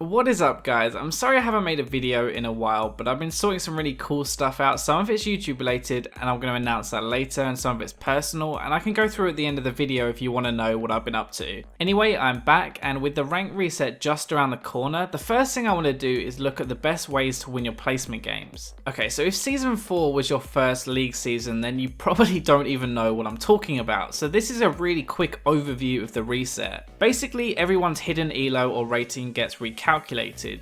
What is up, guys? I'm sorry I haven't made a video in a while, but I've been sorting some really cool stuff out. Some of it's YouTube related and I'm going to announce that later, and some of it's personal, and I can go through at the end of the video if you want to know what I've been up to. Anyway, I'm back, and with the rank reset just around the corner, the first thing I want to do is look at the best ways to win your placement games. Okay, so if Season 4 was your first league season, then you probably don't even know what I'm talking about, so this is a really quick overview of the reset. Basically, everyone's hidden elo or rating gets recalculated.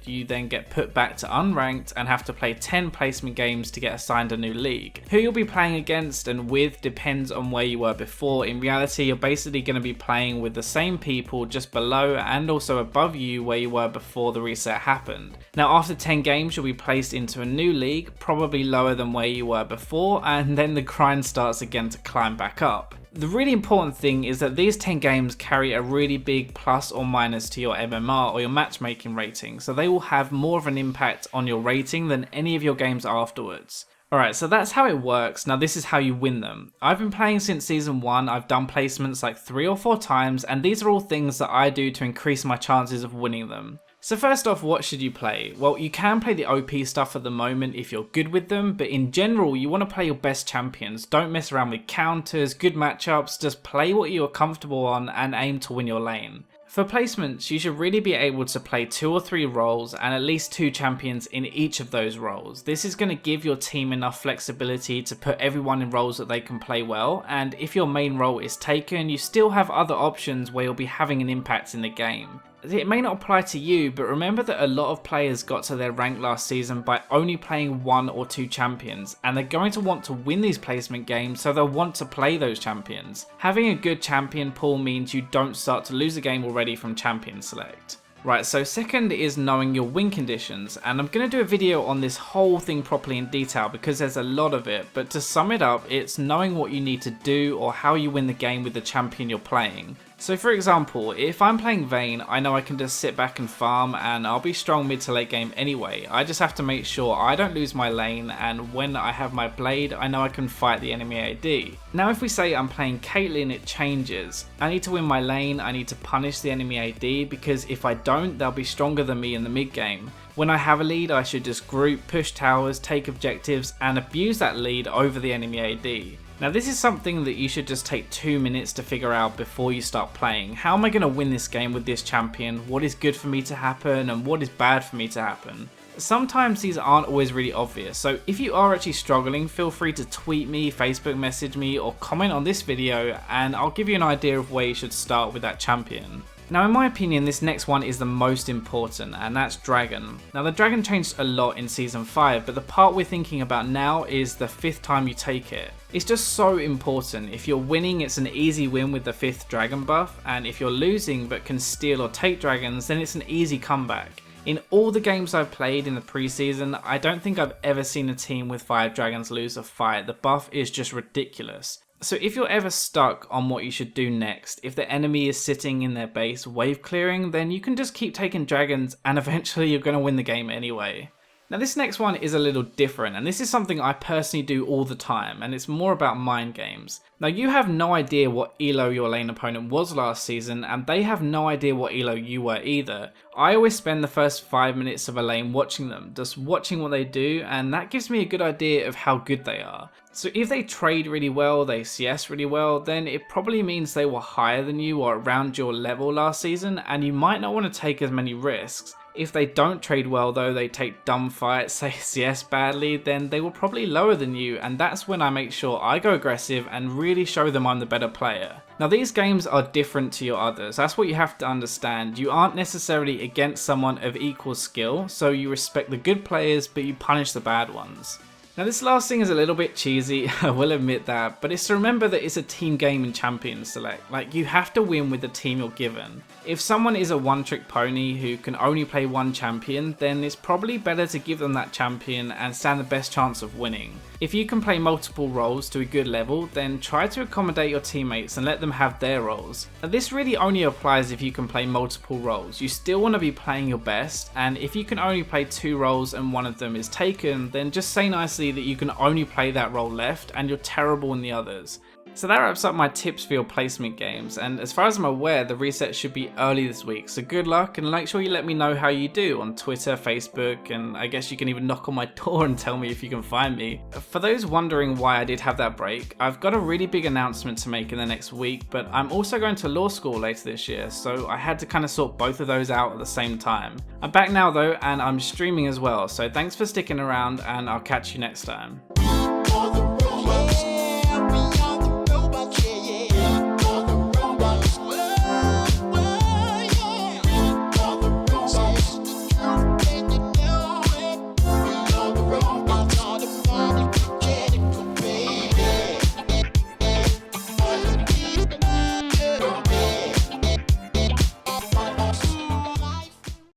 You then get put back to unranked and have to play 10 placement games to get assigned a new league. Who you'll be playing against and with depends on where you were before. In reality, you're basically going to be playing with the same people just below and also above you where you were before the reset happened. Now after 10 games you'll be placed into a new league, probably lower than where you were before, and then the grind starts again to climb back up. The really important thing is that these 10 games carry a really big plus or minus to your MMR or your matchmaking rating, so they will have more of an impact on your rating than any of your games afterwards. Alright, so that's how it works. Now this is how you win them. I've been playing since Season 1, I've done placements like 3 or 4 times, and these are all things that I do to increase my chances of winning them. So first off, what should you play? Well, you can play the OP stuff at the moment if you're good with them, but in general, you want to play your best champions. Don't mess around with counters, good matchups, just play what you are comfortable on and aim to win your lane. For placements, you should really be able to play 2 or 3 roles and at least 2 champions in each of those roles. This is going to give your team enough flexibility to put everyone in roles that they can play well, and if your main role is taken, you still have other options where you'll be having an impact in the game. It may not apply to you, but remember that a lot of players got to their rank last season by only playing 1 or 2 champions, and they're going to want to win these placement games, so they'll want to play those champions. Having a good champion pool means you don't start to lose a game already from champion select. Right, so second is knowing your win conditions, and I'm going to do a video on this whole thing properly in detail because there's a lot of it, but to sum it up, it's knowing what you need to do or how you win the game with the champion you're playing. So for example, if I'm playing Vayne, I know I can just sit back and farm and I'll be strong mid to late game anyway. I just have to make sure I don't lose my lane, and when I have my blade, I know I can fight the enemy AD. Now if we say I'm playing Caitlyn, it changes. I need to win my lane, I need to punish the enemy AD, because if I don't, they'll be stronger than me in the mid game. When I have a lead, I should just group, push towers, take objectives, and abuse that lead over the enemy AD. Now this is something that you should just take 2 minutes to figure out before you start playing. How am I going to win this game with this champion? What is good for me to happen and what is bad for me to happen? Sometimes these aren't always really obvious, so if you are actually struggling, feel free to tweet me, Facebook message me, or comment on this video and I'll give you an idea of where you should start with that champion. Now in my opinion, this next one is the most important, and that's Dragon. Now the Dragon changed a lot in Season 5, but the part we're thinking about now is the 5th time you take it. It's just so important. If you're winning, it's an easy win with the 5th Dragon buff, and if you're losing but can steal or take dragons, then it's an easy comeback. In all the games I've played in the preseason, I don't think I've ever seen a team with 5 dragons lose a fight. The buff is just ridiculous. So if you're ever stuck on what you should do next, if the enemy is sitting in their base wave clearing, then you can just keep taking dragons and eventually you're going to win the game anyway. Now this next one is a little different, and this is something I personally do all the time, and it's more about mind games. Now you have no idea what elo your lane opponent was last season, and they have no idea what elo you were either. I always spend the first 5 minutes of a lane watching them, just watching what they do, and that gives me a good idea of how good they are. So if they trade really well, they CS really well, then it probably means they were higher than you or around your level last season, and you might not want to take as many risks. If they don't trade well though, they take dumb fights, say CS badly, then they were probably lower than you, and that's when I make sure I go aggressive and really show them I'm the better player. Now these games are different to your others, that's what you have to understand. You aren't necessarily against someone of equal skill, so you respect the good players but you punish the bad ones. Now this last thing is a little bit cheesy, I will admit that, but it's to remember that it's a team game in Champion Select. Like, you have to win with the team you're given. If someone is a one-trick pony who can only play one champion, then it's probably better to give them that champion and stand the best chance of winning. If you can play multiple roles to a good level, then try to accommodate your teammates and let them have their roles. Now this really only applies if you can play multiple roles. You still want to be playing your best, and if you can only play 2 roles and one of them is taken, then just say nicely that you can only play that role left and you're terrible in the others. So that wraps up my tips for your placement games, and as far as I'm aware, the reset should be early this week, so good luck, and make sure you let me know how you do on Twitter, Facebook, and I guess you can even knock on my door and tell me if you can find me. For those wondering why I did have that break, I've got a really big announcement to make in the next week, but I'm also going to law school later this year, so I had to kind of sort both of those out at the same time. I'm back now though, and I'm streaming as well, so thanks for sticking around, and I'll catch you next time.